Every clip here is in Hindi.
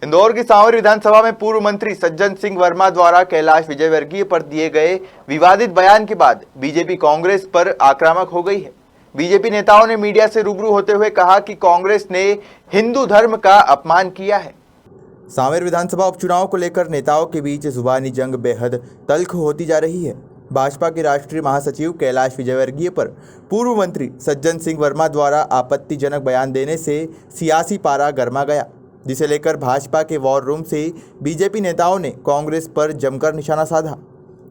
इंदौर की सांवरी विधानसभा में पूर्व मंत्री सज्जन सिंह वर्मा द्वारा कैलाश विजयवर्गीय पर दिए गए विवादित बयान के बाद बीजेपी कांग्रेस पर आक्रामक हो गई है। बीजेपी नेताओं ने मीडिया से रूबरू होते हुए कहा कि कांग्रेस ने हिंदू धर्म का अपमान किया है। सांवेर विधानसभा उपचुनाव को लेकर नेताओं के बीच जुबानी जंग बेहद तल्ख होती जा रही है। भाजपा के राष्ट्रीय महासचिव कैलाश विजयवर्गीय पर पूर्व मंत्री सज्जन सिंह वर्मा द्वारा आपत्तिजनक बयान देने से सियासी पारा गर्मा गया, जिसे लेकर भाजपा के वॉर रूम से बीजेपी नेताओं ने कांग्रेस पर जमकर निशाना साधा।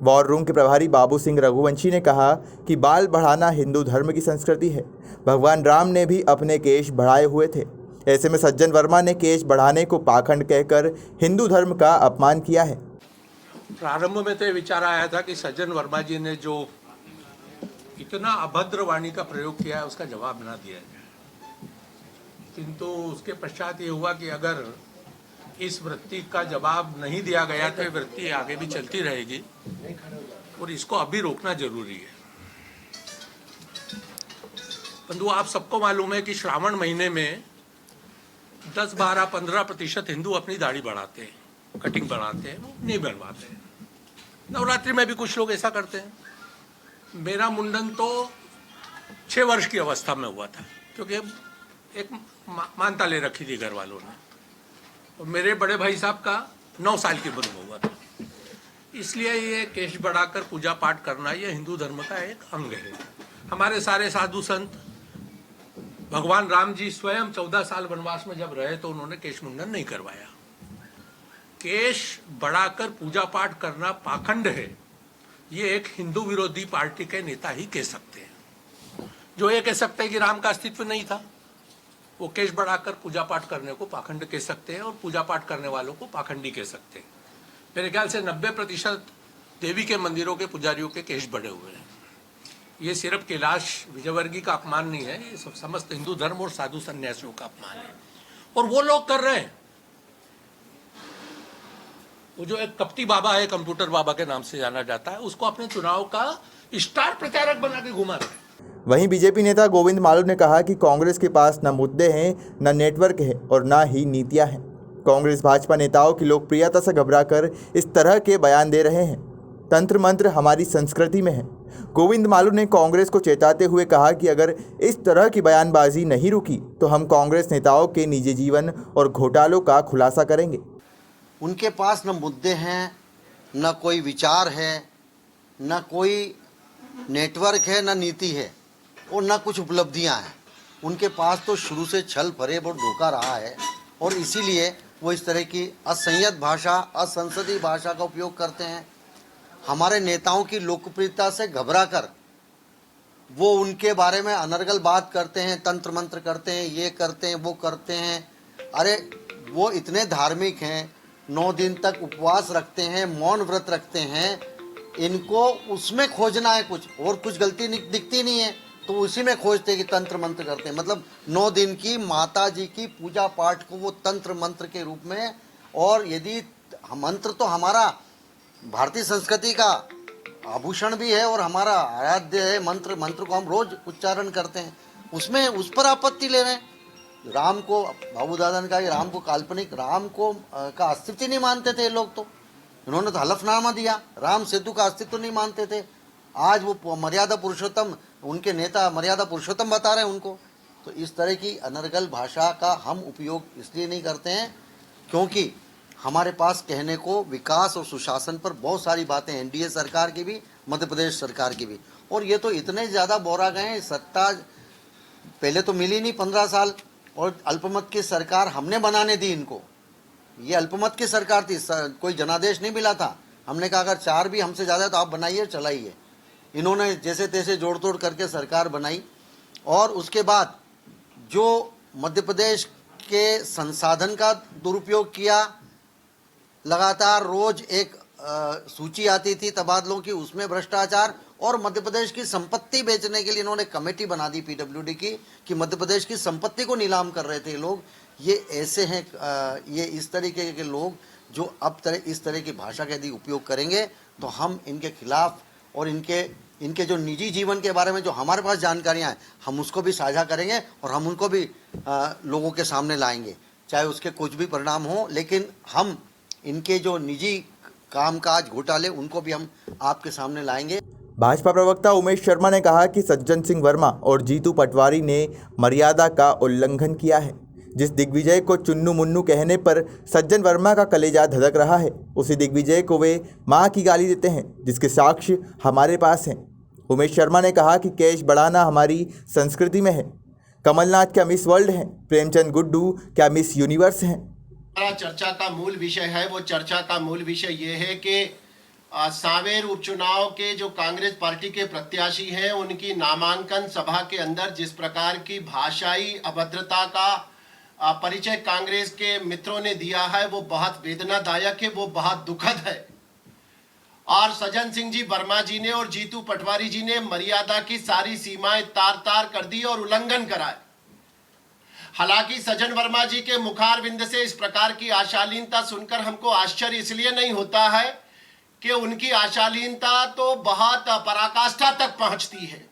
वॉर रूम के प्रभारी बाबू सिंह रघुवंशी ने कहा कि बाल बढ़ाना हिंदू धर्म की संस्कृति है। भगवान राम ने भी अपने केश बढ़ाए हुए थे। ऐसे में सज्जन वर्मा ने केश बढ़ाने को पाखंड कहकर हिंदू धर्म का अपमान किया है। प्रारंभ में तो ये विचार आया था कि सज्जन वर्मा जी ने जो इतना अभद्र वाणी का प्रयोग किया है उसका जवाब ना दिया जाए, किंतु उसके पश्चात ये हुआ कि अगर इस वृत्ति का जवाब नहीं दिया गया तो ये वृत्ति आगे भी चलती रहेगी और इसको अभी रोकना जरूरी है। परंतु आप सबको मालूम है कि श्रावण महीने में 10, 12, 15% हिंदू अपनी दाढ़ी बढ़ाते हैं, कटिंग बढ़ाते हैं, वो नहीं बनवाते हैं। नवरात्रि में भी कुछ लोग ऐसा करते हैं। मेरा मुंडन तो 6 वर्ष की अवस्था में हुआ था, क्योंकि एक मानता ले रखी थी घर वालों ने, और मेरे बड़े भाई साहब का 9 साल की उम्र में हुआ था। इसलिए ये केश बढ़ाकर पूजा पाठ करना ये हिंदू धर्म का एक अंग है। हमारे सारे साधु संत, भगवान राम जी स्वयं 14 साल वनवास में जब रहे तो उन्होंने केश मुंडन नहीं करवाया। केश बढ़ाकर पूजा पाठ करना पाखंड है, ये एक हिंदू विरोधी पार्टी के नेता ही कह सकते हैं। जो ये कह सकते हैं कि राम का अस्तित्व नहीं था, वो केश बढ़ाकर पूजा पाठ करने को पाखंड कह सकते हैं और पूजा पाठ करने वालों को पाखंडी कह सकते हैं। मेरे ख्याल से 90% देवी के मंदिरों के पुजारियों के केश बढ़े हुए हैं। ये सिर्फ कैलाश विजयवर्गीय का अपमान नहीं है, ये समस्त हिंदू धर्म और साधु सन्यासियों का अपमान है, और वो लोग कर रहे हैं। वो जो एक कपटी बाबा है, कंप्यूटर बाबा के नाम से जाना जाता है, उसको अपने चुनाव का स्टार प्रचारक बना के घुमा रहे हैं। वहीं बीजेपी नेता गोविंद मालू ने कहा कि कांग्रेस के पास न मुद्दे हैं, न नेटवर्क है और न ही नीतियां हैं। कांग्रेस भाजपा नेताओं की लोकप्रियता से घबराकर इस तरह के बयान दे रहे हैं। तंत्र मंत्र हमारी संस्कृति में है। गोविंद मालू ने कांग्रेस को चेताते हुए कहा कि अगर इस तरह की बयानबाजी नहीं रुकी तो हम कांग्रेस नेताओं के निजी जीवन और घोटालों का खुलासा करेंगे। उनके पास न मुद्दे हैं, न कोई विचार है, न कोई नेटवर्क है, न नीति है और न कुछ उपलब्धियां हैं। उनके पास तो शुरू से छल फरेब और धोखा रहा है, और इसीलिए वो इस तरह की असंयत भाषा, असंसदीय भाषा का उपयोग करते हैं। हमारे नेताओं की लोकप्रियता से घबराकर वो उनके बारे में अनर्गल बात करते हैं, तंत्र मंत्र करते हैं, ये करते हैं, वो करते हैं। अरे वो इतने धार्मिक हैं, 9 दिन तक उपवास रखते हैं, मौन व्रत रखते हैं। इनको उसमें खोजना है कुछ, और कुछ गलती दिखती नहीं है तो उसी में खोजते कि तंत्र मंत्र करते हैं। मतलब 9 दिन की माता जी की पूजा पाठ को वो तंत्र मंत्र के रूप में, और यदि मंत्र तो हमारा भारतीय संस्कृति का आभूषण भी है और हमारा आराध्य है। मंत्र को हम रोज उच्चारण करते हैं, उसमें उस पर आपत्ति ले रहे हैं। राम को, बाबू दादा ने कहा कि राम को काल्पनिक, राम को का अस्तित्व नहीं मानते थे ये लोग। तो इन्होंने तो हलफनामा दिया, राम सेतु का अस्तित्व नहीं मानते थे। आज वो मर्यादा पुरुषोत्तम, उनके नेता मर्यादा पुरुषोत्तम बता रहे हैं उनको। तो इस तरह की अनर्गल भाषा का हम उपयोग इसलिए नहीं करते हैं क्योंकि हमारे पास कहने को विकास और सुशासन पर बहुत सारी बातें, एनडीए सरकार की भी, मध्य प्रदेश सरकार की भी। और ये तो इतने ज़्यादा बोरा गए हैं, सत्ता पहले तो मिली नहीं 15 साल, और अल्पमत की सरकार हमने बनाने दी इनको। ये अल्पमत की सरकार थी, कोई जनादेश नहीं मिला था। हमने कहा अगर 4 भी हमसे ज़्यादा है तो आप बनाइए, चलाइए। इन्होंने जैसे तैसे जोड़ तोड़ करके सरकार बनाई, और उसके बाद जो मध्य प्रदेश के संसाधन का दुरुपयोग किया। लगातार रोज एक सूची आती थी तबादलों की, उसमें भ्रष्टाचार, और मध्य प्रदेश की संपत्ति बेचने के लिए इन्होंने कमेटी बना दी पीडब्ल्यूडी की, कि मध्य प्रदेश की संपत्ति को नीलाम कर रहे थे लोग। ये ऐसे हैं, ये इस तरीके के लोग जो अब इस तरह की भाषा का यदि उपयोग करेंगे तो हम इनके खिलाफ, और इनके जो निजी जीवन के बारे में जो हमारे पास जानकारियां हैं हम उसको भी साझा करेंगे और हम उनको भी लोगों के सामने लाएंगे। चाहे उसके कुछ भी परिणाम हो, लेकिन हम इनके जो निजी कामकाज घोटाले उनको भी हम आपके सामने लाएंगे। भाजपा प्रवक्ता उमेश शर्मा ने कहा कि सज्जन सिंह वर्मा और जीतू पटवारी ने मर्यादा का उल्लंघन किया है। जिस दिग्विजय को चुन्नू मुन्नू कहने पर सज्जन वर्मा का कलेजा धधक रहा है, उसी दिग्विजय को वे मां की गाली देते हैं, जिसके साक्ष्य हमारे पास हैं। उमेश शर्मा ने कहा कि कैश बढ़ाना हमारी संस्कृति में है। कमलनाथ क्या मिस वर्ल्ड हैं? प्रेमचंद गुड्डू क्या मिस यूनिवर्स हैं? हमारा चर्चा का मूल विषय है, वो चर्चा का मूल विषय ये है कि सांवेर उपचुनाव के जो कांग्रेस पार्टी के प्रत्याशी हैं, उनकी नामांकन सभा के अंदर जिस प्रकार की भाषाई अभद्रता का परिचय कांग्रेस के मित्रों ने दिया है, वो बहुत वेदनादायक है, वो बहुत दुखद है। और सज्जन सिंह जी वर्मा जी ने और जीतू पटवारी जी ने मर्यादा की सारी सीमाएं तार-तार कर दी और उल्लंघन कराए। हालांकि सज्जन वर्मा जी के मुखारविंद से इस प्रकार की आशालीनता सुनकर हमको आश्चर्य इसलिए नहीं होता है कि उनकी आशालीनता तो बहुत पराकाष्ठा तक पहुंचती है।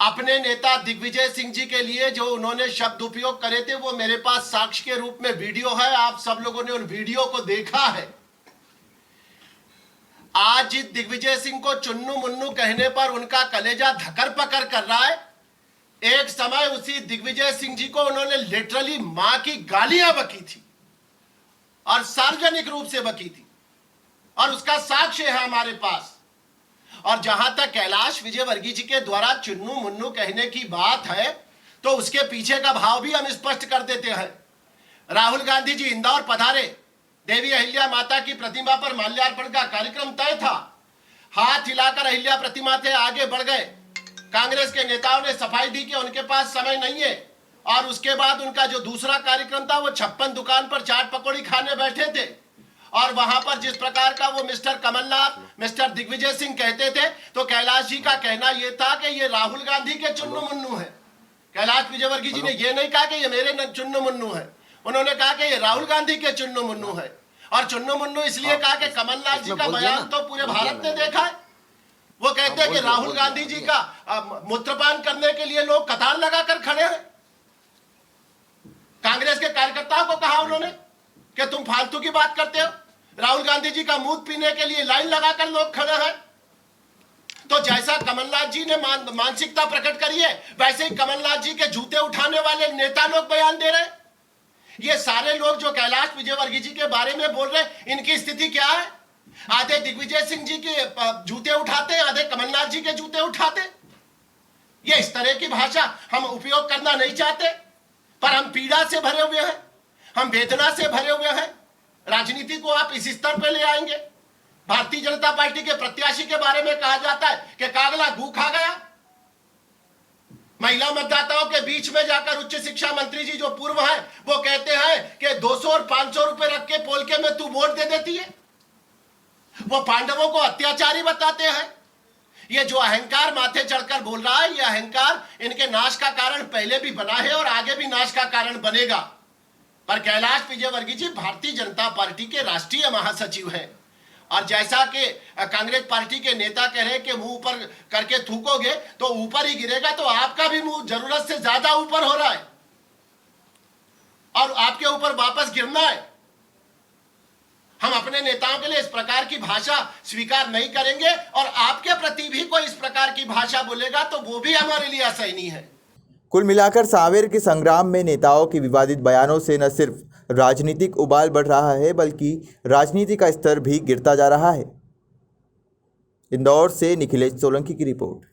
अपने नेता दिग्विजय सिंह जी के लिए जो उन्होंने शब्द उपयोग करे थे, वो मेरे पास साक्ष्य के रूप में वीडियो है। आप सब लोगों ने उन वीडियो को देखा है। आज दिग्विजय सिंह को चुन्नू मुन्नू कहने पर उनका कलेजा धकर पकर कर रहा है। एक समय उसी दिग्विजय सिंह जी को उन्होंने लिटरली मां की गालियां बकी थी और सार्वजनिक रूप से बकी थी, और उसका साक्ष्य है हमारे पास। और जहां तक कैलाश विजयवर्गीय जी के द्वारा चुन्नू मुन्नू कहने की बात है, तो उसके पीछे का भाव भी हम स्पष्ट कर देते हैं। राहुल गांधी जी इंदौर पधारे, देवी अहिल्या माता की प्रतिमा पर माल्यार्पण का कार्यक्रम तय था। हाथ हिलाकर अहिल्या प्रतिमा से आगे बढ़ गए। कांग्रेस के नेताओं ने सफाई दी कि उनके पास समय नहीं है, और उसके बाद उनका जो दूसरा कार्यक्रम था, वो 56 दुकान पर चाट पकौड़ी खाने बैठे थे। और वहां पर जिस प्रकार का वो मिस्टर कमलनाथ, मिस्टर दिग्विजय सिंह कहते थे, तो कैलाश जी का कहना यह था कि ये राहुल गांधी के चुन्नू मुन्नू है। कैलाश विजयवर्गीय जी ने ये नहीं कहा कि ये मेरे चुन्नू मुन्नू है, उन्होंने कहा कि ये राहुल गांधी के चुन्नू मुन्नू है। और चुन्नू मुन्नू इसलिए कहा कि कमलनाथ जी का बयान तो पूरे भारत ने देखा है। वो कहते हैं कि राहुल गांधी जी का मूत्रपान करने के लिए लोग कतार लगाकर खड़े हैं। कांग्रेस के कार्यकर्ताओं को कहा उन्होंने कि तुम फालतू की बात करते हो। राहुल गांधी जी का मूत्र पीने के लिए लाइन लगाकर लोग खड़े हैं। तो जैसा कमलनाथ जी ने मानसिकता प्रकट करी है, वैसे ही कमलनाथ जी के जूते उठाने वाले नेता लोग बयान दे रहे हैं। ये सारे लोग जो कैलाश विजयवर्गीय जी के बारे में बोल रहे हैं, इनकी स्थिति क्या है? आधे दिग्विजय सिंह जी के जूते उठाते, आधे कमलनाथ जी के जूते उठाते। ये इस तरह की भाषा हम उपयोग करना नहीं चाहते, पर हम पीड़ा से भरे हुए हैं, हम वेदना से भरे हुए हैं। राजनीति को आप इस स्तर पे ले आएंगे। भारतीय जनता पार्टी के प्रत्याशी के बारे में कहा जाता है कि कागला गू खा गया। महिला मतदाताओं के बीच में जाकर उच्च शिक्षा मंत्री जी जो पूर्व हैं, वो कहते हैं कि 200 और 500 रुपए रख के पोलके में तू वोट दे देती है। वो पांडवों को अत्याचारी बताते हैं। ये जो अहंकार माथे चढ़कर बोल रहा है, ये अहंकार इनके नाश का कारण पहले भी बना है और आगे भी नाश का कारण बनेगा। पर कैलाश विजयवर्गीय जी भारतीय जनता पार्टी के राष्ट्रीय महासचिव हैं, और जैसा कि कांग्रेस पार्टी के नेता कह रहे हैं कि मुंह ऊपर करके थूकोगे तो ऊपर ही गिरेगा, तो आपका भी मुंह जरूरत से ज्यादा ऊपर हो रहा है और आपके ऊपर वापस गिरना है। हम अपने नेताओं के लिए इस प्रकार की भाषा स्वीकार नहीं करेंगे, और आपके प्रति भी कोई इस प्रकार की भाषा बोलेगा तो वो भी हमारे लिए असहनीय है। कुल मिलाकर सांवेर के संग्राम में नेताओं के विवादित बयानों से न सिर्फ राजनीतिक उबाल बढ़ रहा है, बल्कि राजनीति का स्तर भी गिरता जा रहा है। इंदौर से निखिलेश सोलंकी की रिपोर्ट।